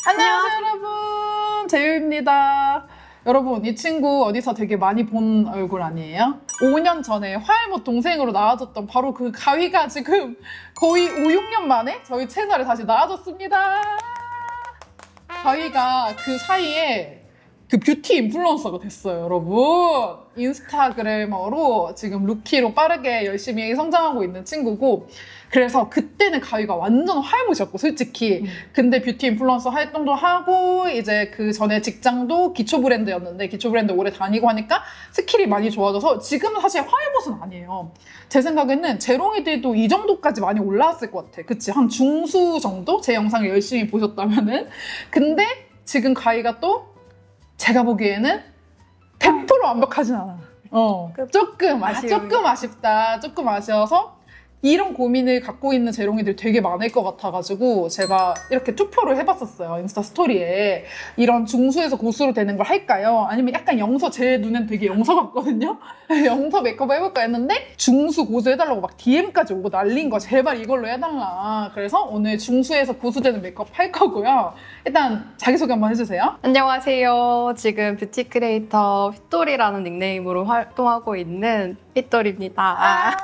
안녕하세요 여러분, 재유입니다. 여러분, 이 친구 어디서 되게 많이 본 얼굴 아니에요? 5년 전에 화알못 동생으로 나와줬던 바로 그 가위가 지금 거의 5, 6년 만에 저희 채널에 다시 나와줬습니다. 가위가 그 사이에 그 뷰티 인플루언서가 됐어요, 여러분. 인스타그래머로 지금 루키로 빠르게 열심히 성장하고 있는 친구고, 그래서 그때는 가위가 완전 화알못이었고, 솔직히. 근데 뷰티 인플루언서 활동도 하고, 이제 그 전에 직장도 기초 브랜드였는데, 기초 브랜드 오래 다니고 하니까 스킬이 많이 좋아져서 지금은 사실 화알못은 아니에요. 제 생각에는 재롱이들도 이 정도까지 많이 올라왔을 것 같아. 그치? 한 중수 정도? 제 영상을 열심히 보셨다면은. 근데 지금 가위가 또 제가 보기에는 100% 완벽하진 않아. 조금 아쉽다. 조금 아쉬워서 이런 고민을 갖고 있는 재롱이들 되게 많을 것 같아가지고 제가 이렇게 투표를 해봤었어요. 인스타 스토리에. 이런 중수에서 고수로 되는 걸 할까요? 아니면 약간 영서, 제 눈엔 되게 영서 같거든요? 영서 메이크업 해볼까 했는데 중수 고수 해달라고 막 DM까지 오고 난린 거. 제발 이걸로 해달라. 그래서 오늘 중수에서 고수되는 메이크업 할 거고요. 일단 자기소개 한번 해주세요. 안녕하세요. 지금 뷰티 크리에이터 휘돌이라는 닉네임으로 활동하고 있는 휘돌입니다.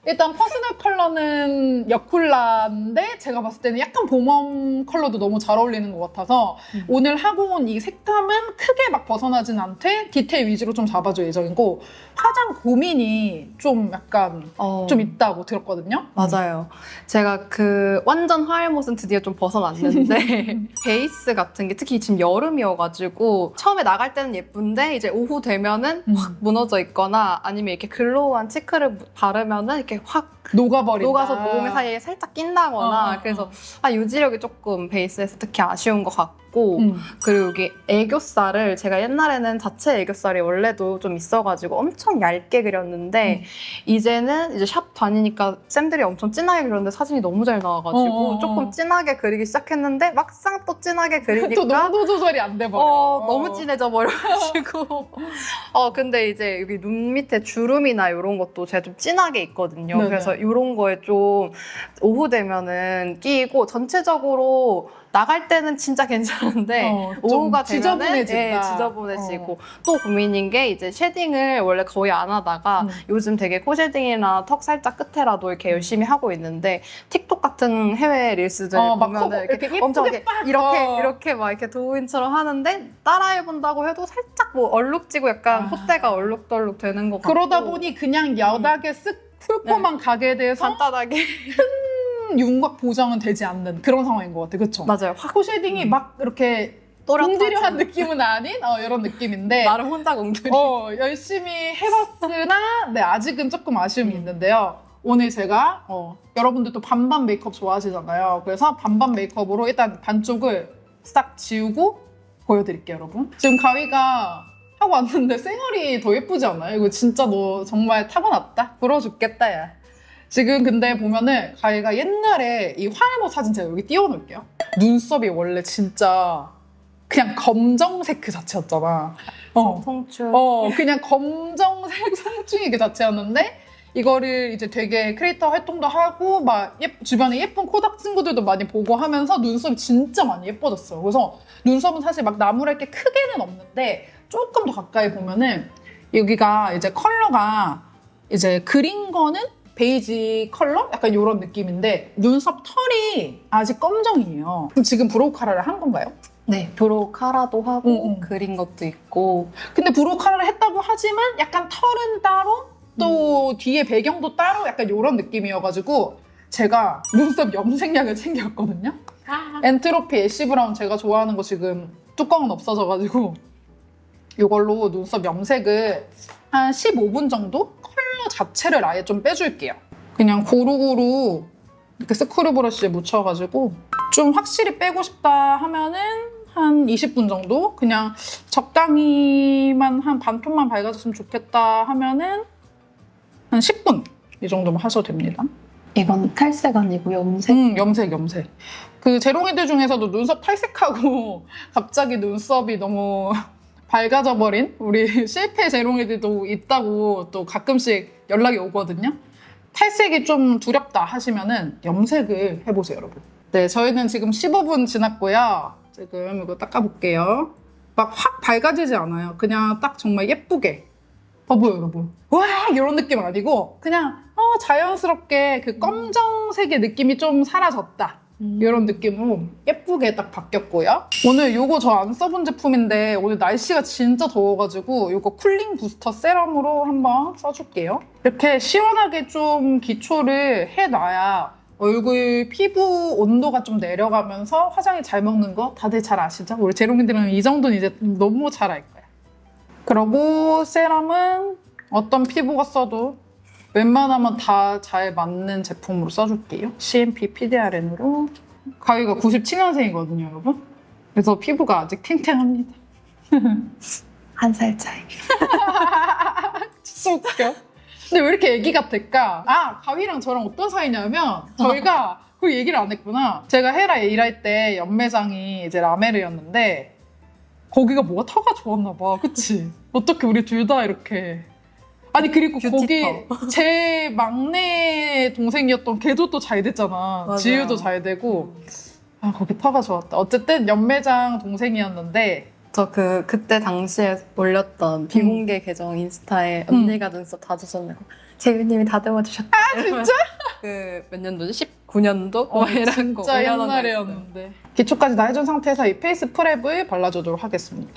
일단 퍼스널 컬러는 여쿨라인데 제가 봤을 때는 약간 봄웜 컬러도 너무 잘 어울리는 것 같아서 오늘 하고 온 이 색감은 크게 막 벗어나진 않되 디테일 위주로 좀 잡아줄 예정이고, 화장 고민이 좀 약간 좀 있다고 들었거든요. 맞아요. 제가 그 완전 화알못은 드디어 좀 벗어났는데 베이스 같은 게 특히 지금 여름이어가지고 처음에 나갈 때는 예쁜데 이제 오후 되면은 확 무너져 있거나 아니면 이렇게 글로우한 치크를 바르면은 이렇게 확 녹아버린다. 녹아서 모공 사이에 살짝 낀다거나 그래서 유지력이 조금 베이스에서 특히 아쉬운 것 같고 그리고 여기 애교살을 제가 옛날에는 자체 애교살이 원래도 좀 있어가지고 엄청 얇게 그렸는데 이제는 이제 샵 다니니까 쌤들이 엄청 진하게 그렸는데 사진이 너무 잘 나와가지고 조금 진하게 그리기 시작했는데 막상 또 진하게 그리니까 또 농도 조절이 안 돼버려. 너무 진해져 버려가지고 근데 이제 여기 눈 밑에 주름이나 이런 것도 제가 좀 진하게 있거든요. 네네. 그래서 이런 거에 좀 오후 되면은 끼고 전체적으로 나갈 때는 진짜 괜찮은데 오후가 되면은 지저분해지고 또 고민인 게 이제 쉐딩을 원래 거의 안 하다가 요즘 되게 코 쉐딩이나 턱 살짝 끝에라도 이렇게 열심히 하고 있는데 틱톡 같은 해외 릴스들 보면은 이렇게 엄청 이렇게 막 이렇게 도우인처럼 하는데 따라해본다고 해도 살짝 뭐 얼룩지고 약간 콧대가 얼룩덜룩 되는 것 같고 그러다 보니 그냥 여닥에 쓱 풀코만 가게 돼서 간단하게 윤곽 보정은 되지 않는 그런 상황인 것 같아. 그쵸? 맞아요. 코 쉐딩이 막 이렇게 공들여한 느낌은 아닌 이런 느낌인데 나름 혼자 공들이 열심히 해봤으나 아직은 조금 아쉬움이 있는데요. 오늘 제가 여러분들도 반반 메이크업 좋아하시잖아요. 그래서 반반 메이크업으로 일단 반쪽을 싹 지우고 보여드릴게요, 여러분. 지금 가위가 하고 왔는데 쌩얼이 더 예쁘지 않아요? 이거 진짜 너 정말 타고났다? 부러워 죽겠다, 야. 지금 근데 보면은 가위가 옛날에 이 화알못 사진 제가 여기 띄워놓을게요. 눈썹이 원래 진짜 그냥 검정색 그 자체였잖아. 성충. 그냥 검정색 성충이 그 자체였는데 이거를 이제 되게 크리에이터 활동도 하고 막 주변에 예쁜 코닥 친구들도 많이 보고 하면서 눈썹이 진짜 많이 예뻐졌어요. 그래서 눈썹은 사실 막 나무랄 게 크게는 없는데 조금 더 가까이 보면은 여기가 이제 컬러가 이제 그린 거는 베이지 컬러? 약간 이런 느낌인데 눈썹 털이 아직 검정이에요. 그럼 지금 브로우 카라를 한 건가요? 네, 브로우 카라도 하고 그린 것도 있고. 근데 브로우 카라를 했다고 하지만 약간 털은 따로 또 뒤에 배경도 따로 약간 이런 느낌이어가지고 제가 눈썹 염색약을 챙겼거든요. 엔트로피 애쉬 브라운 제가 좋아하는 거 지금 뚜껑은 없어져가지고 이걸로 눈썹 염색을 한 15분 정도 컬러 자체를 아예 좀 빼줄게요. 그냥 고루고루 이렇게 스크류 브러쉬에 묻혀가지고 좀 확실히 빼고 싶다 하면은 한 20분 정도 그냥 적당히만 한 반톤만 밝아졌으면 좋겠다 하면은 한 10분 이 정도만 하셔도 됩니다. 이건 탈색 아니고 염색? 염색. 그 재롱이들 중에서도 눈썹 탈색하고 갑자기 눈썹이 너무 밝아져 버린 우리 실패 재롱이들도 있다고 또 가끔씩 연락이 오거든요. 탈색이 좀 두렵다 하시면은 염색을 해보세요, 여러분. 네, 저희는 지금 15분 지났고요. 지금 이거 닦아볼게요. 막 확 밝아지지 않아요. 그냥 딱 정말 예쁘게. 봐봐요, 여러분. 와, 이런 느낌 아니고 그냥 자연스럽게 그 검정색의 느낌이 좀 사라졌다. 이런 느낌으로 예쁘게 딱 바뀌었고요. 오늘 요거 저 안 써본 제품인데 오늘 날씨가 진짜 더워가지고 요거 쿨링 부스터 세럼으로 한번 써줄게요. 이렇게 시원하게 좀 기초를 해놔야 얼굴 피부 온도가 좀 내려가면서 화장이 잘 먹는 거 다들 잘 아시죠? 우리 제롱이들은 이 정도는 이제 너무 잘 알 거야. 그리고 세럼은 어떤 피부가 써도 웬만하면 다 잘 맞는 제품으로 써줄게요. CMP PDRN으로. 가위가 97년생이거든요, 여러분. 그래서 피부가 아직 탱탱합니다. 한 살 차이. 진짜 웃겨. 근데 왜 이렇게 애기 같을까? 아, 가위랑 저랑 어떤 사이냐면 저희가 그 얘기를 안 했구나. 제가 헤라 일할 때 연매장이 이제 라메르였는데 거기가 뭐가 터가 좋았나 봐. 그치? 어떻게 우리 둘 다 이렇게. 아니 그리고 거기 제 막내 동생이었던 걔도 또 잘 됐잖아. 맞아요. 지유도 잘 되고. 아, 거기 터가 좋았다. 어쨌든 연매장 동생이었는데 저 그때 당시에 올렸던 비공개 계정 인스타에 언니가 눈썹 다 주셨네요. 재윤님이 다듬어 주셨다. 아, 진짜? 그 몇 년도지? 19년도? 진짜 옛날이었는데. 기초까지 다 해준 상태에서 이 페이스 프랩을 발라주도록 하겠습니다.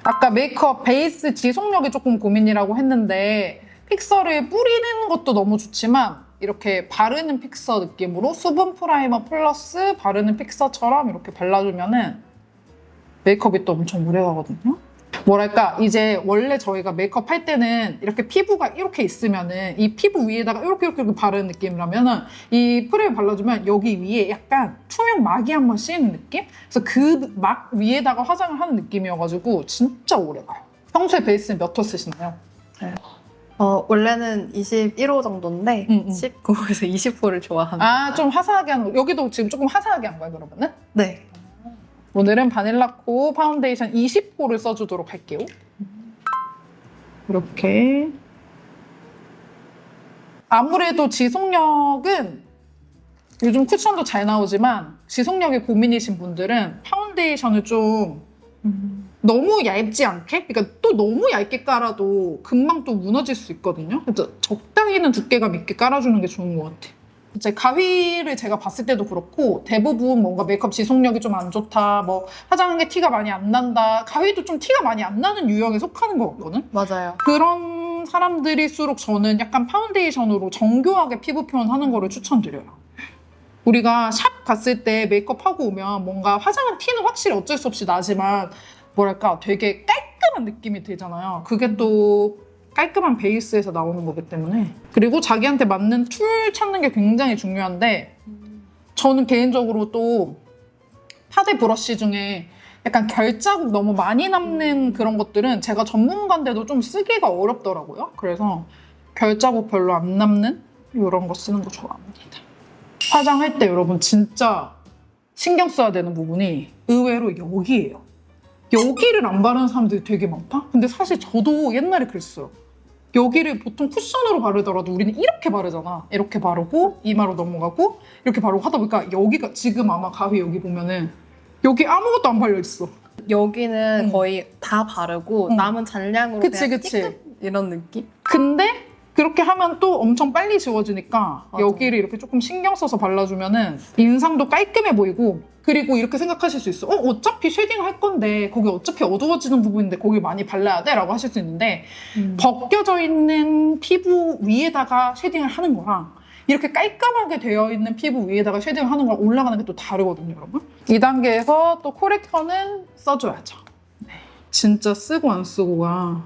아까 메이크업 베이스 지속력이 조금 고민이라고 했는데 픽서를 뿌리는 것도 너무 좋지만 이렇게 바르는 픽서 느낌으로 수분 프라이머 플러스 바르는 픽서처럼 이렇게 발라주면은 메이크업이 또 엄청 오래 가거든요. 뭐랄까, 이제 원래 저희가 메이크업 할 때는 이렇게 피부가 이렇게 있으면은 이 피부 위에다가 이렇게 바르는 느낌이라면은 이 프레임 발라주면 여기 위에 약간 투명 막이 한번 씌이는 느낌? 그래서 그 막 위에다가 화장을 하는 느낌이어가지고 진짜 오래 가요. 평소에 베이스는 몇 호 쓰시나요? 네. 원래는 21호 정도인데 19호에서 20호를 좋아합니다. 아, 좀 화사하게 하는 거. 여기도 지금 조금 화사하게 한 거예요, 그러면은? 네. 오늘은 바닐라코 파운데이션 20호를 써주도록 할게요. 이렇게. 아무래도 지속력은 요즘 쿠션도 잘 나오지만 지속력이 고민이신 분들은 파운데이션을 좀 너무 얇지 않게? 그러니까 또 너무 얇게 깔아도 금방 또 무너질 수 있거든요. 그래서 적당히는 두께감 있게 깔아주는 게 좋은 것 같아요. 이제 가위를 제가 봤을 때도 그렇고 대부분 뭔가 메이크업 지속력이 좀 안 좋다, 뭐 화장한 게 티가 많이 안 난다. 가위도 좀 티가 많이 안 나는 유형에 속하는 것 같거든? 맞아요. 그런 사람들일수록 저는 약간 파운데이션으로 정교하게 피부 표현하는 거를 추천드려요. 우리가 샵 갔을 때 메이크업 하고 오면 뭔가 화장한 티는 확실히 어쩔 수 없이 나지만 뭐랄까 되게 깔끔한 느낌이 들잖아요. 그게 또 깔끔한 베이스에서 나오는 거기 때문에. 그리고 자기한테 맞는 툴 찾는 게 굉장히 중요한데 저는 개인적으로 또 파데 브러쉬 중에 약간 결자국 너무 많이 남는 그런 것들은 제가 전문가인데도 좀 쓰기가 어렵더라고요. 그래서 결자국 별로 안 남는 이런 거 쓰는 거 좋아합니다. 화장할 때 여러분 진짜 신경 써야 되는 부분이 의외로 여기예요. 여기를 안 바르는 사람들이 되게 많다? 근데 사실 저도 옛날에 그랬어요. 여기를 보통 쿠션으로 바르더라도 우리는 이렇게 바르잖아. 이렇게 바르고 이마로 넘어가고 이렇게 바르고 하다 보니까 여기가 지금 아마 가위 여기 보면은 여기 아무것도 안 발려있어. 여기는 거의 다 바르고 남은 잔량으로 그치, 그냥 그치. 띠끗 이런 느낌? 근데 그렇게 하면 또 엄청 빨리 지워지니까 맞아. 여기를 이렇게 조금 신경 써서 발라주면은 인상도 깔끔해 보이고 그리고 이렇게 생각하실 수 있어. 어차피 쉐딩 할 건데 거기 어차피 어두워지는 부분인데 거기 많이 발라야 돼? 라고 하실 수 있는데 벗겨져 있는 피부 위에다가 쉐딩을 하는 거랑 이렇게 깔끔하게 되어 있는 피부 위에다가 쉐딩을 하는 거랑 올라가는 게 또 다르거든요, 여러분. 2단계에서 또 코렉터는 써줘야죠. 네. 진짜 쓰고 안 쓰고가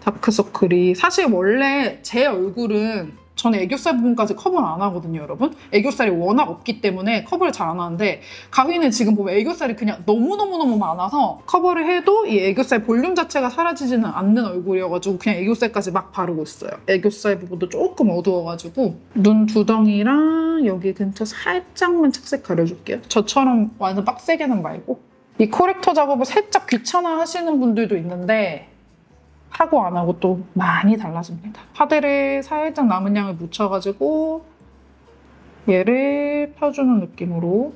다크서클이 사실 원래 제 얼굴은 저는 애교살 부분까지 커버를 안 하거든요, 여러분. 애교살이 워낙 없기 때문에 커버를 잘 안 하는데 가위는 지금 보면 애교살이 그냥 너무너무너무 많아서 커버를 해도 이 애교살 볼륨 자체가 사라지지는 않는 얼굴이어가지고 그냥 애교살까지 막 바르고 있어요. 애교살 부분도 조금 어두워가지고 눈 두덩이랑 여기 근처 살짝만 착색 가려줄게요. 저처럼 완전 빡세게는 말고. 이 코렉터 작업을 살짝 귀찮아 하시는 분들도 있는데 하고 안 하고 또 많이 달라집니다. 파데를 살짝 남은 양을 묻혀가지고 얘를 펴주는 느낌으로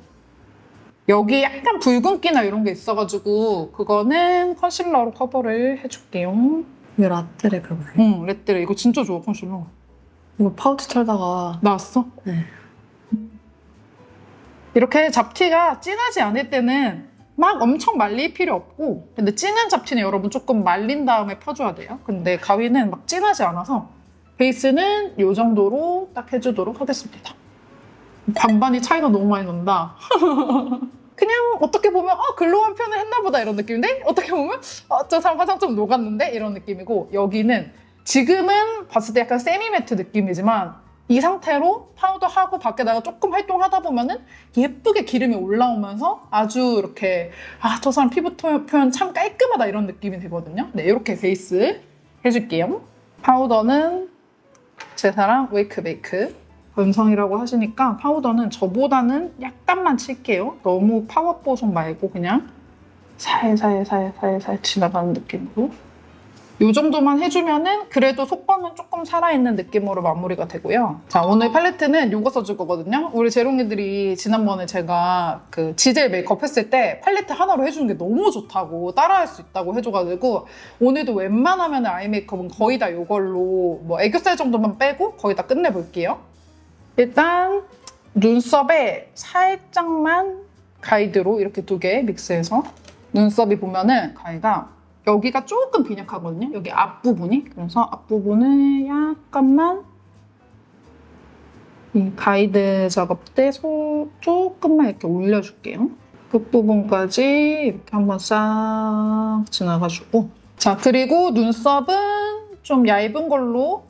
여기 약간 붉은기나 이런 게 있어가지고 그거는 컨실러로 커버를 해줄게요. 이거 라떼레 그거네. 응, 레트레 이거 진짜 좋아 컨실러. 이거 파우치 털다가 나왔어? 네. 이렇게 잡티가 진하지 않을 때는 막 엄청 말릴 필요 없고 근데 진한 잡티는 여러분 조금 말린 다음에 펴줘야 돼요. 근데 가위는 막 진하지 않아서 베이스는 이 정도로 딱 해주도록 하겠습니다. 반반이 차이가 너무 많이 난다. 그냥 어떻게 보면 글로우한 표현을 했나 보다 이런 느낌인데 어떻게 보면 저 사람 화장 좀 녹았는데 이런 느낌이고 여기는 지금은 봤을 때 약간 세미매트 느낌이지만 이 상태로 파우더하고 밖에다가 조금 활동하다 보면은 예쁘게 기름이 올라오면서 아주 이렇게 저 사람 피부 표현 참 깔끔하다 이런 느낌이 되거든요. 네, 이렇게 베이스 해줄게요. 파우더는 제 사랑 웨이크메이크 건성이라고 하시니까 파우더는 저보다는 약간만 칠게요. 너무 파워뽀송 말고 그냥 살살 지나가는 느낌으로 이 정도만 해주면은 그래도 속광은 조금 살아있는 느낌으로 마무리가 되고요. 자, 오늘 팔레트는 이거 써줄 거거든요. 우리 재롱이들이 지난번에 제가 그 지젤 메이크업 했을 때 팔레트 하나로 해주는 게 너무 좋다고 따라할 수 있다고 해줘가지고 오늘도 웬만하면 아이 메이크업은 거의 다 이걸로 뭐 애교살 정도만 빼고 거의 다 끝내볼게요. 일단 눈썹에 살짝만 가이드로 이렇게 2개 믹스해서 눈썹이 보면은 가위가 여기가 조금 빈약하거든요. 여기 앞부분이. 그래서 앞부분을 약간만 이 가이드 작업 때 조금만 이렇게 올려줄게요. 끝부분까지 이렇게 한번 싹 지나가주고 자, 그리고 눈썹은 좀 얇은 걸로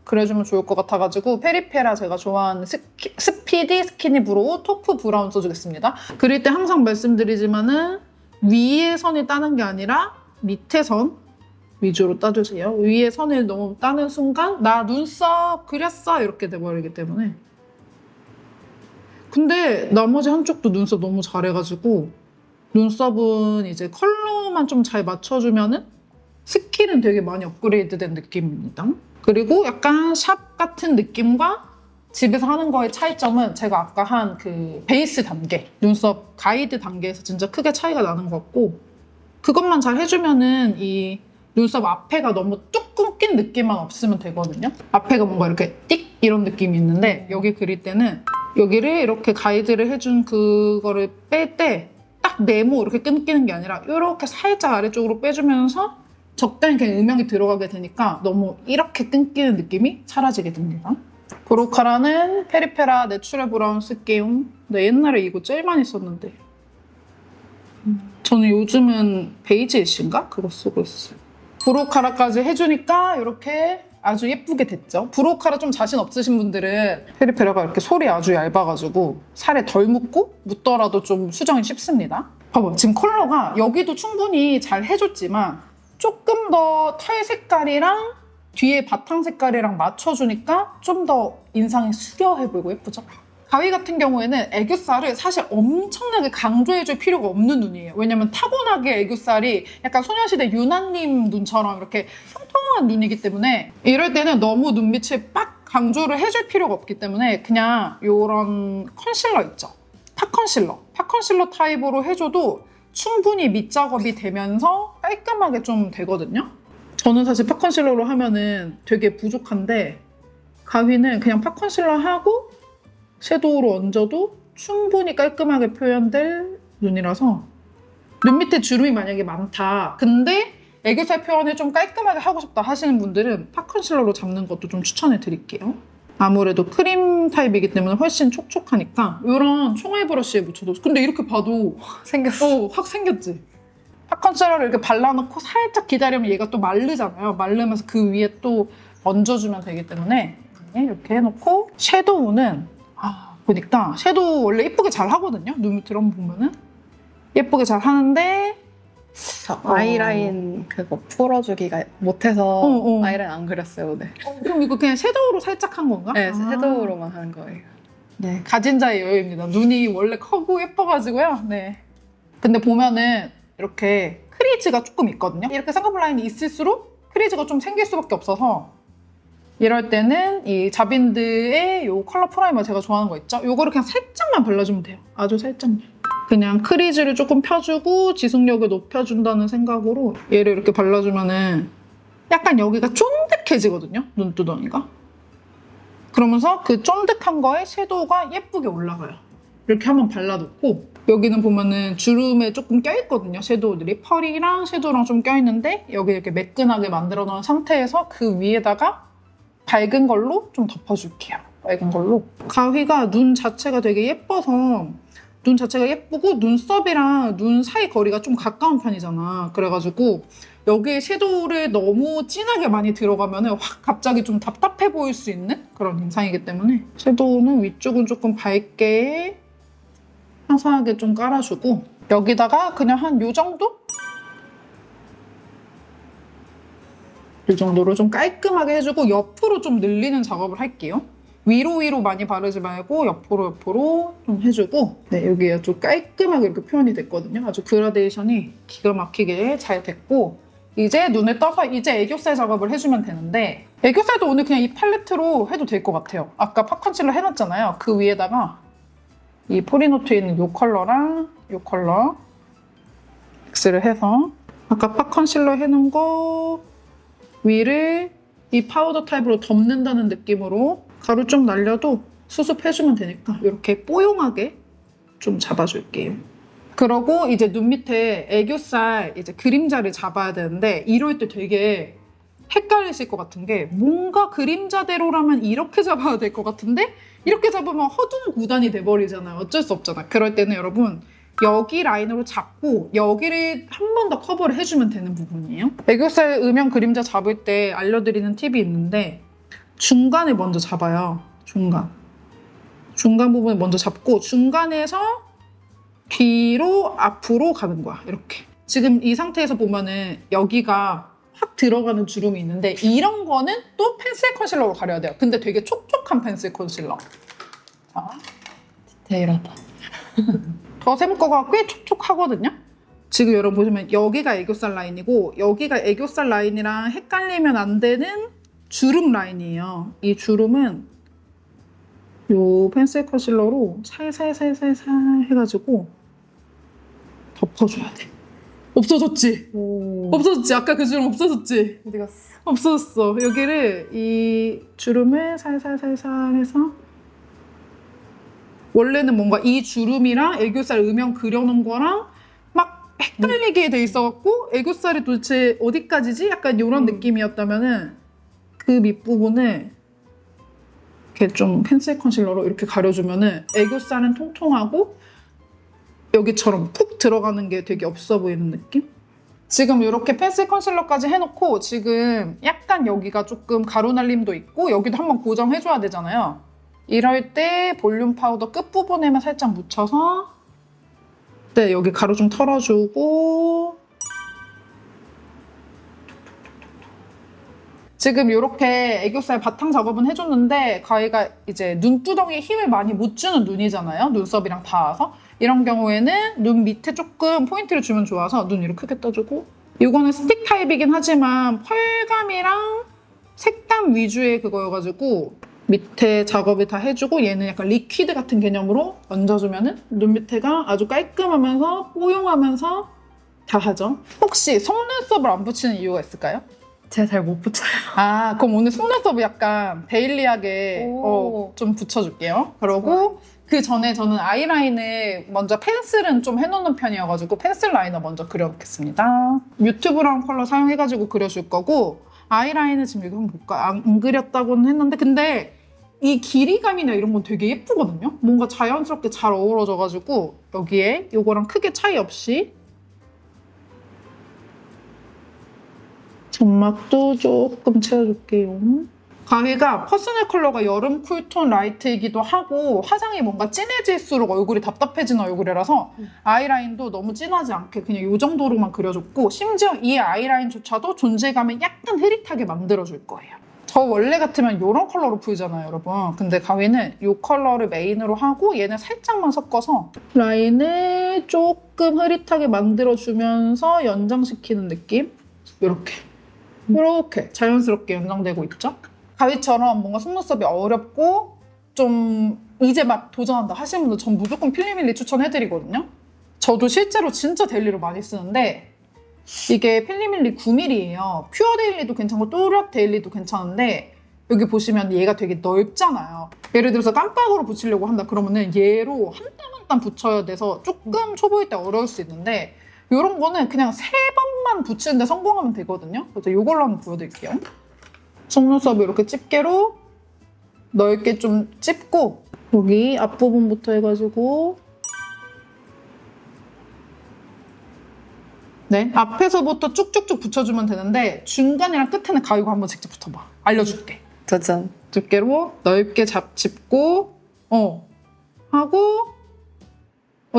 그려주면 좋을 것 같아가지고 페리페라 제가 좋아하는 스피디 스키니 브로우 토프 브라운 써주겠습니다. 그릴 때 항상 말씀드리지만은 위에 선을 따는 게 아니라 밑에 선 위주로 따주세요. 위에 선을 너무 따는 순간 나 눈썹 그렸어 이렇게 돼버리기 때문에 근데 나머지 한쪽도 눈썹 너무 잘해가지고 눈썹은 이제 컬러만 좀 잘 맞춰주면은 스킬은 되게 많이 업그레이드 된 느낌입니다. 그리고 약간 샵 같은 느낌과 집에서 하는 거의 차이점은 제가 아까 한 그 베이스 단계, 눈썹 가이드 단계에서 진짜 크게 차이가 나는 것 같고 그것만 잘 해주면은 이 눈썹 앞에가 너무 뚝 끊긴 느낌만 없으면 되거든요. 앞에가 뭔가 이렇게 띡 이런 느낌이 있는데 여기 그릴 때는 여기를 이렇게 가이드를 해준 그거를 뺄 때 딱 네모 이렇게 끊기는 게 아니라 이렇게 살짝 아래쪽으로 빼주면서 적당히 그냥 음영이 들어가게 되니까 너무 이렇게 끊기는 느낌이 사라지게 됩니다. 브로카라는 페리페라 내추럴 브라운 쓸게요. 나 옛날에 이거 제일 많이 썼는데 저는 요즘은 베이지 애쉬인가? 그거 쓰고 있어요. 브로카라까지 해주니까 이렇게 아주 예쁘게 됐죠. 브로카라 좀 자신 없으신 분들은 페리페라가 이렇게 솔이 아주 얇아가지고 살에 덜 묻고 묻더라도 좀 수정이 쉽습니다. 봐봐, 지금 컬러가 여기도 충분히 잘 해줬지만 조금 더 털 색깔이랑 뒤에 바탕 색깔이랑 맞춰주니까 좀 더 인상이 수려해 보이고 예쁘죠? 가위 같은 경우에는 애교살을 사실 엄청나게 강조해줄 필요가 없는 눈이에요. 왜냐면 타고나게 애교살이 약간 소녀시대 유나님 눈처럼 이렇게 통통한 눈이기 때문에 이럴 때는 너무 눈빛을 빡 강조를 해줄 필요가 없기 때문에 그냥 이런 컨실러 있죠? 팥컨실러 타입으로 해줘도 충분히 밑작업이 되면서 깔끔하게 좀 되거든요. 저는 사실 팥컨실러로 하면은 되게 부족한데 가위는 그냥 팥컨실러 하고 섀도우로 얹어도 충분히 깔끔하게 표현될 눈이라서 눈 밑에 주름이 만약에 많다. 근데 애교살 표현을 좀 깔끔하게 하고 싶다 하시는 분들은 팥 컨실러로 잡는 것도 좀 추천해 드릴게요. 아무래도 크림 타입이기 때문에 훨씬 촉촉하니까 이런 총알 브러쉬에 묻혀도 근데 이렇게 봐도 생겼어. 확 생겼지? 팥 컨실러를 이렇게 발라놓고 살짝 기다리면 얘가 또 마르잖아요. 마르면서 그 위에 또 얹어주면 되기 때문에 이렇게 해놓고 섀도우는 보니까 섀도우 원래 예쁘게 잘 하거든요. 눈 밑으로 한번 보면은 예쁘게 잘 하는데 아이라인 그거 풀어주기가 못해서 아이라인 안 그렸어요 오늘. 그럼 이거 그냥 섀도우로 살짝 한 건가? 네, 섀도우로만 하는 거예요. 네, 가진 자의 여유입니다. 눈이 원래 크고 예뻐가지고요. 네. 근데 보면은 이렇게 크리즈가 조금 있거든요. 이렇게 쌍꺼풀 라인이 있을수록 크리즈가 좀 생길 수밖에 없어서 이럴 때는 이 자빈드의 이 컬러 프라이머 제가 좋아하는 거 있죠? 요거를 그냥 살짝만 발라주면 돼요. 아주 살짝만. 그냥 크리즈를 조금 펴주고 지속력을 높여준다는 생각으로 얘를 이렇게 발라주면은 약간 여기가 쫀득해지거든요? 눈두덩이가. 그러면서 그 쫀득한 거에 섀도우가 예쁘게 올라가요. 이렇게 한번 발라놓고 여기는 보면은 주름에 조금 껴있거든요. 섀도우들이. 펄이랑 섀도우랑 좀 껴있는데 여기 이렇게 매끈하게 만들어 놓은 상태에서 그 위에다가 밝은 걸로 좀 덮어줄게요. 밝은 걸로. 가위가 눈 자체가 되게 예뻐서 눈 자체가 예쁘고 눈썹이랑 눈 사이 거리가 좀 가까운 편이잖아. 그래가지고 여기에 섀도우를 너무 진하게 많이 들어가면 확 갑자기 좀 답답해 보일 수 있는 그런 인상이기 때문에 섀도우는 위쪽은 조금 밝게 화사하게 좀 깔아주고 여기다가 그냥 한 요 정도? 이 정도로 좀 깔끔하게 해주고 옆으로 좀 늘리는 작업을 할게요. 위로 많이 바르지 말고 옆으로 좀 해주고 네, 여기 아주 깔끔하게 이렇게 표현이 됐거든요. 아주 그라데이션이 기가 막히게 잘 됐고 이제 눈을 떠서 이제 애교살 작업을 해주면 되는데 애교살도 오늘 그냥 이 팔레트로 해도 될 것 같아요. 아까 팝 컨실러 해놨잖아요. 그 위에다가 이 포리노트에 있는 이 컬러랑 이 컬러 믹스를 해서 아까 팝 컨실러 해놓은 거 위를 이 파우더 타입으로 덮는다는 느낌으로 가루 좀 날려도 수습해주면 되니까 이렇게 뽀용하게 좀 잡아줄게요. 그러고 이제 눈 밑에 애교살 이제 그림자를 잡아야 되는데 이럴 때 되게 헷갈리실 것 같은 게 뭔가 그림자대로라면 이렇게 잡아야 될 것 같은데 이렇게 잡으면 허둥 구단이 돼버리잖아요. 어쩔 수 없잖아. 그럴 때는 여러분 여기 라인으로 잡고 여기를 한 번 더 커버를 해주면 되는 부분이에요. 애교살 음영 그림자 잡을 때 알려드리는 팁이 있는데 중간을 먼저 잡아요. 중간 부분을 먼저 잡고 중간에서 뒤로 앞으로 가는 거야. 이렇게. 지금 이 상태에서 보면은 여기가 확 들어가는 주름이 있는데 이런 거는 또 펜슬 컨실러로 가려야 돼요. 근데 되게 촉촉한 펜슬 컨실러. 자, 디테일하다. 더샘 거가 꽤 촉촉하거든요. 지금 여러분 보시면 여기가 애교살 라인이고 여기가 애교살 라인이랑 헷갈리면 안 되는 주름 라인이에요. 이 주름은 요 펜슬 컨실러로 살살살살살 해가지고 덮어줘야 돼. 없어졌지? 없어졌지? 아까 그 주름 없어졌지? 어디 갔어? 없어졌어. 여기를 이 주름을 살살살살 해서 원래는 뭔가 이 주름이랑 애교살 음영 그려놓은 거랑 막 헷갈리게 돼 있어갖고 애교살이 도대체 어디까지지? 약간 이런 느낌이었다면은 그 밑부분을 이렇게 좀 펜슬 컨실러로 이렇게 가려주면은 애교살은 통통하고 여기처럼 푹 들어가는 게 되게 없어 보이는 느낌? 지금 이렇게 펜슬 컨실러까지 해놓고 지금 약간 여기가 조금 가루 날림도 있고 여기도 한번 고정해줘야 되잖아요. 이럴 때 볼륨 파우더 끝부분에만 살짝 묻혀서 네, 여기 가루 좀 털어주고 지금 이렇게 애교살 바탕 작업은 해줬는데 가위가 이제 눈두덩이에 힘을 많이 못 주는 눈이잖아요. 눈썹이랑 닿아서. 이런 경우에는 눈 밑에 조금 포인트를 주면 좋아서 눈 이렇게 크게 떠주고 이거는 스틱 타입이긴 하지만 펄감이랑 색감 위주의 그거여가지고 밑에 작업을 다 해주고 얘는 약간 리퀴드 같은 개념으로 얹어주면은 눈 밑에가 아주 깔끔하면서 뽀용하면서 다 하죠. 혹시 속눈썹을 안 붙이는 이유가 있을까요? 제가 잘 못 붙여요. 아, 그럼 오늘 속눈썹을 약간 데일리하게 좀 붙여줄게요. 그리고 그 전에 저는 아이라인을 먼저 펜슬은 좀 해놓는 편이어가지고 펜슬 라이너 먼저 그려놓겠습니다. 뮤트 브라운 컬러 사용해가지고 그려줄 거고 아이라인을 지금 이거 한번 볼까? 안 그렸다고는 했는데 근데 이 길이감이나 이런 건 되게 예쁘거든요? 뭔가 자연스럽게 잘 어우러져가지고 여기에 이거랑 크게 차이 없이 점막도 조금 채워줄게요. 가위가 퍼스널 컬러가 여름 쿨톤 라이트이기도 하고 화장이 뭔가 진해질수록 얼굴이 답답해지는 얼굴이라서 아이라인도 너무 진하지 않게 그냥 이 정도로만 그려줬고 심지어 이 아이라인조차도 존재감을 약간 흐릿하게 만들어줄 거예요. 저 원래 같으면 이런 컬러로 풀잖아요, 여러분. 근데 가위는 이 컬러를 메인으로 하고 얘는 살짝만 섞어서 라인을 조금 흐릿하게 만들어주면서 연장시키는 느낌? 이렇게 자연스럽게 연장되고 있죠? 가위처럼 뭔가 속눈썹이 어렵고 좀 이제 막 도전한다 하시는 분들 전 무조건 필리밀리 추천해드리거든요. 저도 실제로 진짜 데일리로 많이 쓰는데 이게 필리밀리 9mm예요. 퓨어 데일리도 괜찮고 또렷 데일리도 괜찮은데 여기 보시면 얘가 되게 넓잖아요. 예를 들어서 깜빡으로 붙이려고 한다 그러면은 얘로 한 땀 한 땀 붙여야 돼서 조금 초보일 때 어려울 수 있는데 이런 거는 그냥 3번만 붙이는데 성공하면 되거든요. 그래서 이걸로 한번 보여드릴게요. 속눈썹을 이렇게 집게로 넓게 좀 찝고 여기 앞부분부터 해가지고 네, 앞에서부터 쭉쭉쭉 붙여주면 되는데 중간이랑 끝에는 가위로 한번 직접 붙여봐. 알려줄게. 짜잔. 집게로 넓게 짚고 하고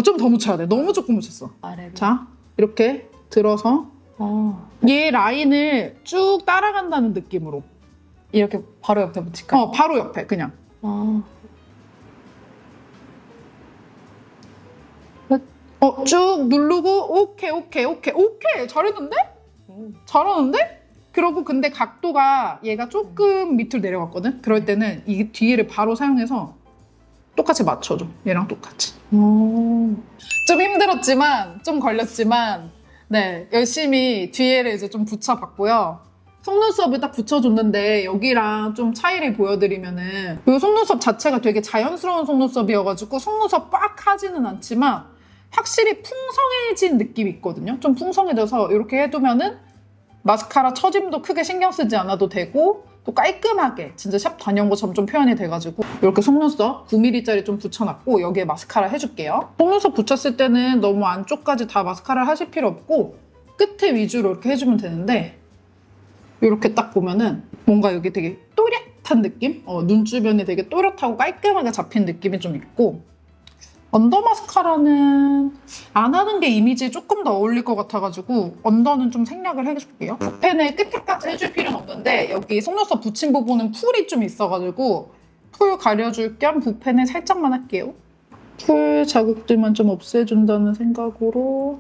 좀 더 묻혀야 돼. 너무 조금 묻혔어. 아래로. 자, 이렇게 들어서 얘 라인을 쭉 따라간다는 느낌으로 이렇게 바로 옆에 붙일까요? 바로 옆에 그냥 쭉 누르고 오케이 잘했는데? 잘하는데? 그러고 근데 각도가 얘가 조금 밑으로 내려갔거든? 그럴 때는 이 뒤를 바로 사용해서 똑같이 맞춰줘. 얘랑 똑같이. 좀 힘들었지만 좀 걸렸지만 네 열심히 뒤에를 이제 좀 붙여봤고요. 속눈썹을 딱 붙여줬는데 여기랑 좀 차이를 보여드리면은 이 속눈썹 자체가 되게 자연스러운 속눈썹이어가지고 속눈썹 빡 하지는 않지만 확실히 풍성해진 느낌이 있거든요. 좀 풍성해져서 이렇게 해두면은 마스카라 처짐도 크게 신경 쓰지 않아도 되고 또 깔끔하게 진짜 샵 다녀온 것처럼 좀 표현이 돼가지고 이렇게 속눈썹 9mm짜리 좀 붙여놨고 여기에 마스카라 해줄게요. 속눈썹 붙였을 때는 너무 안쪽까지 다 마스카라를 하실 필요 없고 끝에 위주로 이렇게 해주면 되는데 이렇게 딱 보면은 뭔가 여기 되게 또렷한 느낌? 눈 주변이 되게 또렷하고 깔끔하게 잡힌 느낌이 좀 있고 언더 마스카라는 안 하는 게 이미지에 조금 더 어울릴 것 같아가지고 언더는 좀 생략을 해줄게요. 붓펜을 끝에까지 해줄 필요는 없는데 여기 속눈썹 붙인 부분은 풀이 좀 있어가지고 풀 가려줄 겸 붓펜을 살짝만 할게요. 풀 자국들만 좀 없애준다는 생각으로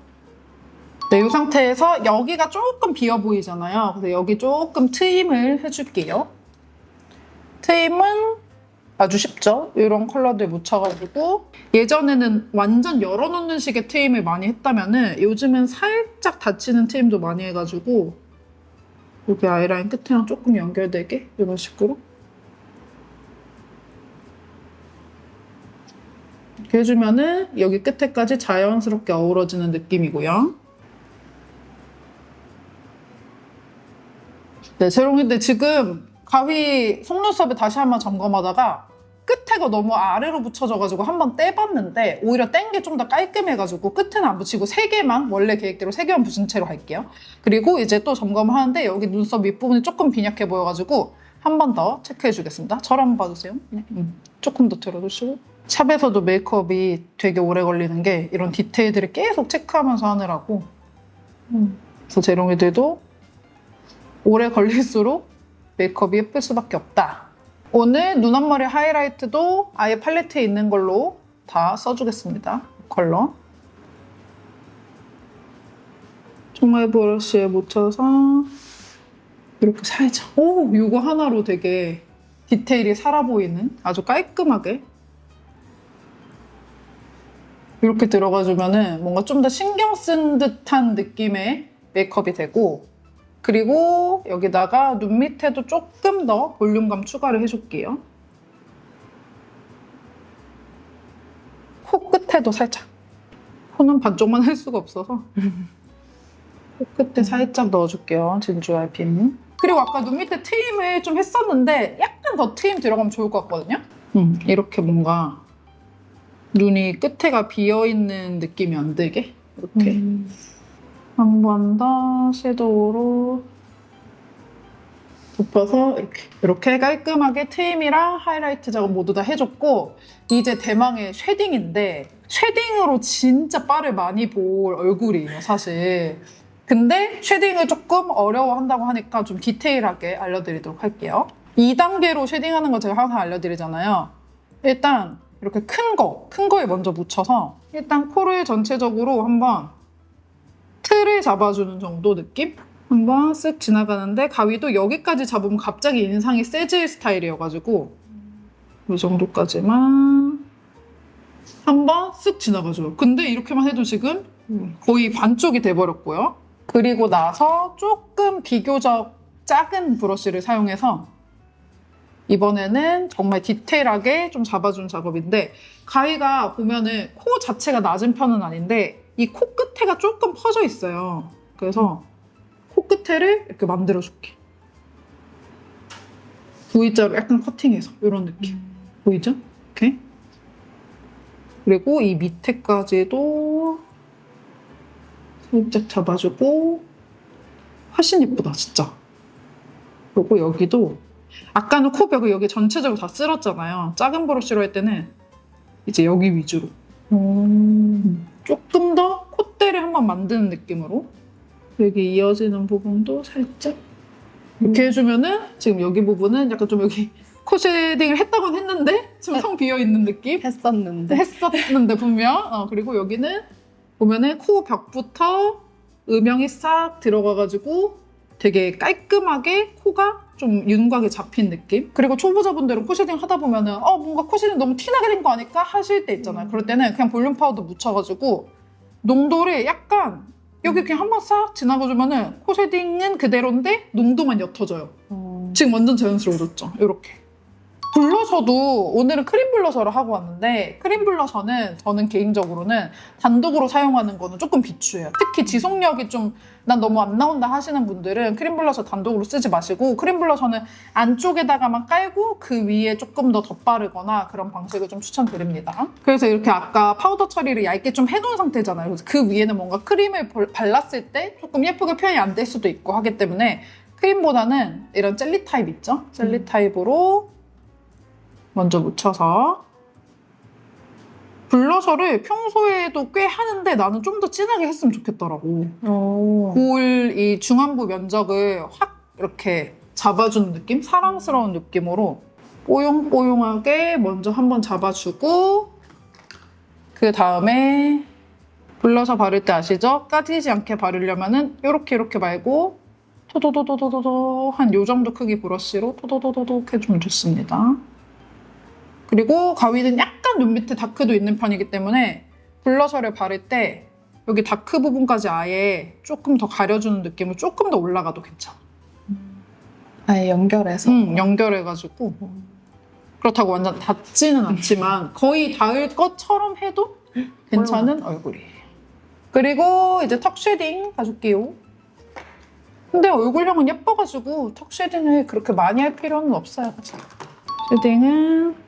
네, 이 상태에서 여기가 조금 비어 보이잖아요. 그래서 여기 조금 트임을 해줄게요. 트임은 아주 쉽죠? 이런 컬러들 묻혀가지고 예전에는 완전 열어놓는 식의 트임을 많이 했다면은 요즘은 살짝 닫히는 트임도 많이 해가지고 여기 아이라인 끝이랑 조금 연결되게 이런 식으로 이렇게 해주면은 여기 끝에까지 자연스럽게 어우러지는 느낌이고요. 네, 재롱인데 지금 가위 속눈썹을 다시 한번 점검하다가 끝에가 너무 아래로 붙여져가지고 한번 떼봤는데 오히려 뗀 게 좀 더 깔끔해가지고 끝에는 안 붙이고 3개만 원래 계획대로 3개만 붙인 채로 할게요. 그리고 이제 또 점검을 하는데 여기 눈썹 윗부분이 조금 빈약해 보여가지고 한 번 더 체크해주겠습니다. 저를 한번 봐주세요. 네. 조금 더 들어주시고 샵에서도 메이크업이 되게 오래 걸리는 게 이런 디테일들을 계속 체크하면서 하느라고 그래서 재롱이들도 오래 걸릴수록 메이크업이 예쁠 수밖에 없다. 오늘 눈 앞머리 하이라이트도 아예 팔레트에 있는 걸로 다 써주겠습니다. 컬러. 종아리 브러쉬에 묻혀서 이렇게 살짝 이거 하나로 되게 디테일이 살아 보이는 아주 깔끔하게 이렇게 들어가주면은 뭔가 좀 더 신경 쓴 듯한 느낌의 메이크업이 되고 그리고 여기다가 눈 밑에도 조금 더 볼륨감 추가를 해줄게요. 코 끝에도 살짝. 코는 반쪽만 할 수가 없어서 코 끝에 살짝 넣어줄게요. 진주 알핀. 그리고 아까 눈 밑에 트임을 좀 했었는데 약간 더 트임 들어가면 좋을 것 같거든요. 이렇게 뭔가 눈이 끝에가 비어있는 느낌이 안 들게 이렇게. 한 번 더 섀도우로 덮어서 이렇게 깔끔하게 트임이랑 하이라이트 작업 모두 다 해줬고 이제 대망의 쉐딩인데 쉐딩으로 진짜 바를 많이 볼 얼굴이에요 사실. 근데 쉐딩을 조금 어려워한다고 하니까 좀 디테일하게 알려드리도록 할게요. 2단계로 쉐딩하는 거 제가 항상 알려드리잖아요. 일단 이렇게 큰 거에 먼저 묻혀서 일단 코를 전체적으로 한번 틀을 잡아주는 정도 느낌? 한번 쓱 지나가는데 가위도 여기까지 잡으면 갑자기 인상이 세질 스타일이어가지고 이 정도까지만 한번 쓱 지나가줘요. 근데 이렇게만 해도 지금 거의 반쪽이 돼버렸고요. 그리고 나서 조금 비교적 작은 브러쉬를 사용해서 이번에는 정말 디테일하게 좀 잡아준 작업인데 가위가 보면은 코 자체가 낮은 편은 아닌데 이 코끝에가 조금 퍼져 있어요. 그래서 코끝에를 이렇게 만들어줄게. V자로 약간 커팅해서 이런 느낌. 보이죠? 이렇게. 그리고 이 밑에까지도 살짝 잡아주고 훨씬 예쁘다 진짜. 그리고 여기도 아까는 코벽을 여기 전체적으로 다 쓸었잖아요. 작은 브러쉬로 할 때는 이제 여기 위주로 조금 더 콧대를 한번 만드는 느낌으로 여기 이어지는 부분도 살짝 이렇게 해주면은 지금 여기 부분은 약간 좀 여기 코 쉐딩을 했다곤 했는데 지금 텅 비어있는 느낌? 했었는데 분명. 그리고 여기는 보면은 코 벽부터 음영이 싹 들어가가지고 되게 깔끔하게 코가 좀 윤곽이 잡힌 느낌? 그리고 초보자분들은 코 쉐딩 하다 보면은 뭔가 코 쉐딩 너무 티나게 된 거 아닐까 하실 때 있잖아요. 그럴 때는 그냥 볼륨 파우더 묻혀가지고 농도를 약간 여기 그냥 한번 싹 지나가주면은 코 쉐딩은 그대로인데 농도만 옅어져요. 지금 완전 자연스러워졌죠? 이렇게. 블러셔도 오늘은 크림 블러셔를 하고 왔는데 크림 블러셔는 저는 개인적으로는 단독으로 사용하는 거는 조금 비추해요. 특히 지속력이 좀 난 너무 안 나온다 하시는 분들은 크림 블러셔 단독으로 쓰지 마시고 크림 블러셔는 안쪽에다가만 깔고 그 위에 조금 더 덧바르거나 그런 방식을 좀 추천드립니다. 그래서 이렇게 아까 파우더 처리를 얇게 좀 해놓은 상태잖아요. 그래서 그 위에는 뭔가 크림을 발랐을 때 조금 예쁘게 표현이 안 될 수도 있고 하기 때문에 크림보다는 이런 젤리 타입 있죠? 젤리 타입으로 먼저 묻혀서 블러셔를 평소에도 꽤 하는데 나는 좀 더 진하게 했으면 좋겠더라고. 볼 이 중안부 면적을 확 이렇게 잡아주는 느낌? 사랑스러운 느낌으로 뽀용뽀용하게 먼저 한번 잡아주고 그 다음에 블러셔 바를 때 아시죠? 까지지 않게 바르려면은 이렇게 말고 토도도도도도 한 요 정도 크기 브러쉬로 토도도도도 해주면 좋습니다. 그리고 가위는 약간 눈 밑에 다크도 있는 편이기 때문에 블러셔를 바를 때 여기 다크 부분까지 아예 조금 더 가려주는 느낌으로 조금 더 올라가도 괜찮아. 아예 연결해서? 연결해가지고. 그렇다고 완전 닿지는 않지만 거의 닿을 것처럼 해도 괜찮은 얼굴이에요. 그리고 이제 턱 쉐딩 가줄게요. 근데 얼굴형은 예뻐가지고 턱 쉐딩을 그렇게 많이 할 필요는 없어요. 쉐딩은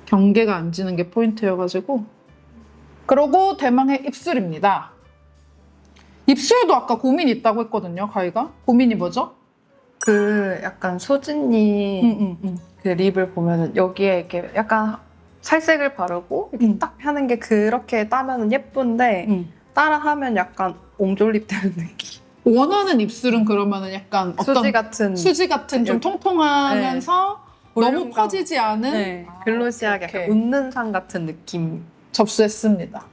경계가 안 지는 게 포인트여가지고. 그러고 대망의 입술입니다. 입술도 아까 고민이 있다고 했거든요, 가위가. 고민이 뭐죠? 그 약간 소진이 그 립을 보면은 여기에 이렇게 약간 살색을 바르고 이렇게 딱 하는 게 그렇게 따면은 예쁜데 따라하면 약간 옹졸립 되는 느낌. 원하는 입술은 그러면은 약간 어떤 수지 같은 좀 통통하면서 너무 퍼지지 않은 글로시하게 약간 웃는 상 같은 느낌. 접수했습니다.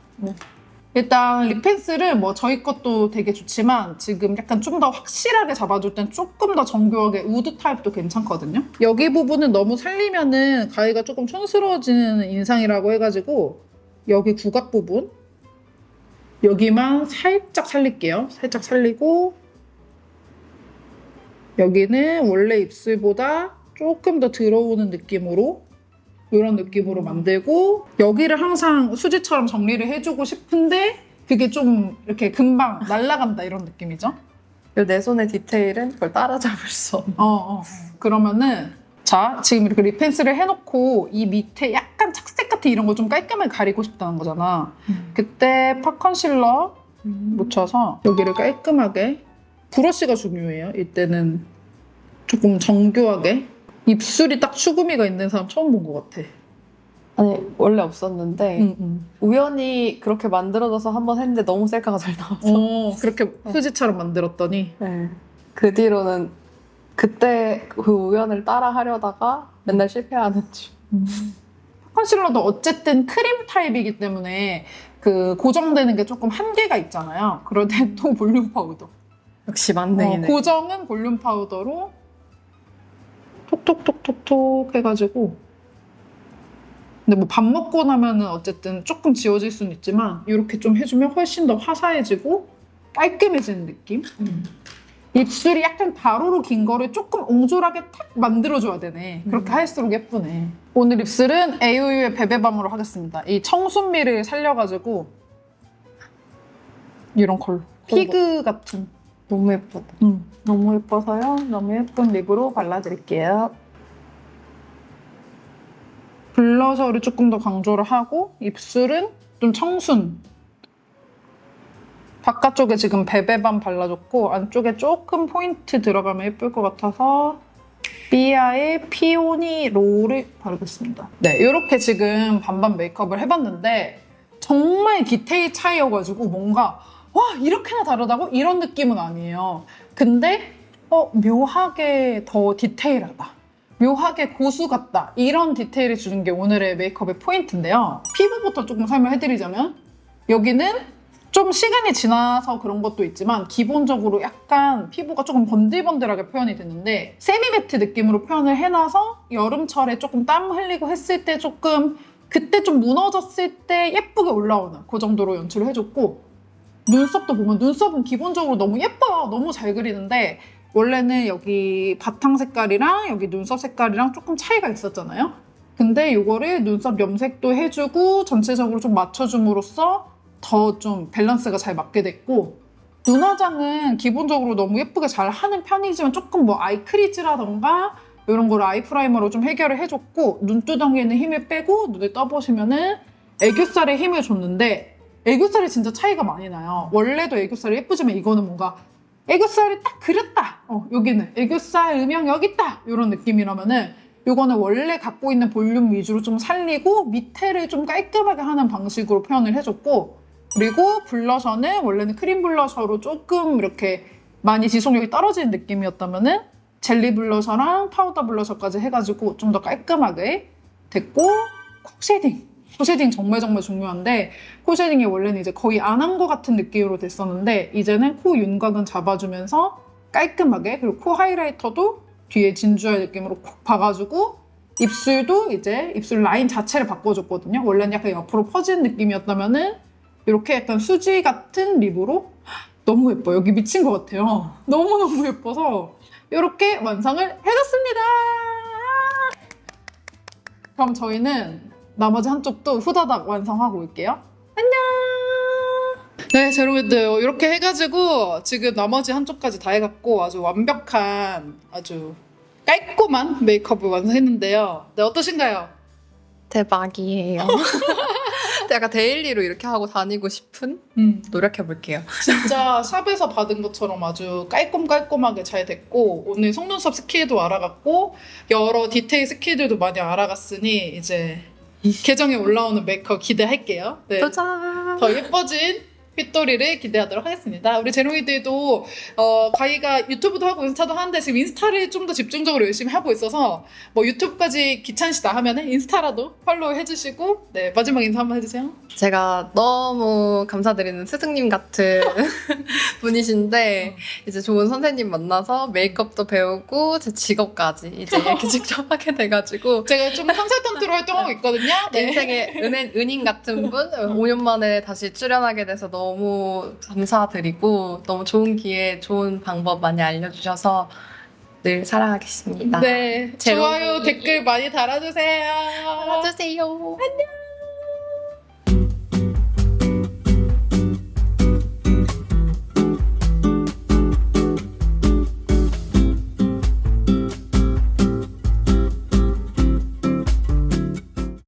일단 립 펜슬은 뭐 저희 것도 되게 좋지만 지금 약간 좀 더 확실하게 잡아줄 땐 조금 더 정교하게 우드 타입도 괜찮거든요. 여기 부분은 너무 살리면은 가위가 조금 촌스러워지는 인상이라고 해가지고 여기 구각 부분 여기만 살짝 살릴게요. 살짝 살리고 여기는 원래 입술보다 조금 더 들어오는 느낌으로 이런 느낌으로 만들고 여기를 항상 수지처럼 정리를 해주고 싶은데 그게 좀 이렇게 금방 날아간다 이런 느낌이죠. 내 손의 디테일은 그걸 따라잡을 수 없는. 그러면은 자 지금 이렇게 립 펜슬을 해놓고 이 밑에 약간 착색 같은 이런 거 좀 깔끔하게 가리고 싶다는 거잖아. 그때 팝 컨실러 묻혀서 여기를 깔끔하게 브러쉬가 중요해요. 이때는 조금 정교하게 입술이 딱 추구미가 있는 사람 처음 본 것 같아. 아니 원래 없었는데 우연히 그렇게 만들어져서 한번 했는데 너무 셀카가 잘 나와서 그렇게 수지처럼 만들었더니 그 뒤로는 그때 그 우연을 따라 하려다가 맨날 실패하는 중. 컨실러도 어쨌든 크림 타입이기 때문에 그 고정되는 게 조금 한계가 있잖아요. 그럴 때 또 볼륨 파우더. 역시 맞네. 고정은 볼륨 파우더로 톡톡톡톡톡 해가지고. 근데 뭐 밥 먹고 나면은 어쨌든 조금 지워질 수는 있지만 이렇게 좀 해주면 훨씬 더 화사해지고 깔끔해지는 느낌? 입술이 약간 가로로 긴 거를 조금 옹졸하게 탁 만들어줘야 되네. 그렇게 할수록 예쁘네. 오늘 입술은 AOU의 베베밤으로 하겠습니다. 이 청순미를 살려가지고 이런 컬러. 피그 같은. 너무 예쁘다. 너무 예뻐서요. 너무 예쁜 립으로 발라드릴게요. 블러셔를 조금 더 강조를 하고 입술은 좀 청순. 바깥쪽에 지금 베베밤 발라줬고 안쪽에 조금 포인트 들어가면 예쁠 것 같아서 삐아의 피오니 롤을 바르겠습니다. 네, 이렇게 지금 반반 메이크업을 해봤는데 정말 디테일 차이여가지고 뭔가 와 이렇게나 다르다고? 이런 느낌은 아니에요. 근데 묘하게 더 디테일하다. 묘하게 고수 같다. 이런 디테일을 주는 게 오늘의 메이크업의 포인트인데요. 피부부터 조금 설명해드리자면 여기는 좀 시간이 지나서 그런 것도 있지만 기본적으로 약간 피부가 조금 번들번들하게 표현이 됐는데 세미매트 느낌으로 표현을 해놔서 여름철에 조금 땀 흘리고 했을 때 조금 그때 좀 무너졌을 때 예쁘게 올라오는 그 정도로 연출을 해줬고 눈썹도 보면 눈썹은 기본적으로 너무 예뻐요. 너무 잘 그리는데 원래는 여기 바탕 색깔이랑 여기 눈썹 색깔이랑 조금 차이가 있었잖아요. 근데 이거를 눈썹 염색도 해주고 전체적으로 좀 맞춰줌으로써 더 좀 밸런스가 잘 맞게 됐고 눈화장은 기본적으로 너무 예쁘게 잘 하는 편이지만 조금 뭐 아이 크리즈라던가 이런 거를 아이 프라이머로 좀 해결을 해줬고 눈두덩이에는 힘을 빼고 눈을 떠보시면은 애교살에 힘을 줬는데 애교살이 진짜 차이가 많이 나요. 원래도 애교살이 예쁘지만 이거는 뭔가 애교살을 딱 그렸다. 여기는 애교살 음영 여기 있다. 이런 느낌이라면은 이거는 원래 갖고 있는 볼륨 위주로 좀 살리고 밑에를 좀 깔끔하게 하는 방식으로 표현을 해줬고 그리고 블러셔는 원래는 크림 블러셔로 조금 이렇게 많이 지속력이 떨어지는 느낌이었다면은 젤리 블러셔랑 파우더 블러셔까지 해가지고 좀 더 깔끔하게 됐고 코 쉐딩. 코 쉐딩 정말 중요한데 코 쉐딩이 원래는 이제 거의 안 한 것 같은 느낌으로 됐었는데 이제는 코 윤곽은 잡아주면서 깔끔하게 그리고 코 하이라이터도 뒤에 진주알 느낌으로 콕 봐가지고 입술도 이제 입술 라인 자체를 바꿔줬거든요. 원래는 약간 옆으로 퍼지는 느낌이었다면은 이렇게 약간 수지 같은 립으로 너무 예뻐요. 여기 미친 것 같아요. 너무너무 예뻐서 이렇게 완성을 해줬습니다. 그럼 저희는 나머지 한쪽도 후다닥 완성하고 올게요. 안녕! 네, 제로미들 이렇게 해가지고 지금 나머지 한쪽까지 다 해갖고 아주 완벽한 아주 깔끔한 메이크업을 완성했는데요. 네, 어떠신가요? 대박이에요. 약간 데일리로 이렇게 하고 다니고 싶은 노력해볼게요. 진짜 샵에서 받은 것처럼 아주 깔끔하게 잘 됐고 오늘 속눈썹 스킬도 알아갔고 여러 디테일 스킬들도 많이 알아갔으니 이제 계정에 올라오는 메이크업 기대할게요. 네. 도전! 더 예뻐진 핏도리를 기대하도록 하겠습니다. 우리 제롱이들도 가희가 유튜브도 하고 인스타도 하는데 지금 인스타를 좀 더 집중적으로 열심히 하고 있어서 뭐 유튜브까지 귀찮으시다 하면은 인스타라도 팔로우 해주시고 네 마지막 인사 한번 해주세요. 제가 너무 감사드리는 스승님 같은 분이신데 이제 좋은 선생님 만나서 메이크업도 배우고 제 직업까지 이제 이렇게 직접 하게 돼가지고 제가 좀 컨설턴트로 활동하고 있거든요. 네. 인생의 은인 같은 분 5년 만에 다시 출연하게 돼서 너무 감사드리고 너무 좋은 기회, 좋은 방법 많이 알려주셔서 늘 사랑하겠습니다. 네, 좋아요, 댓글 많이 달아주세요. 달아주세요. 안녕.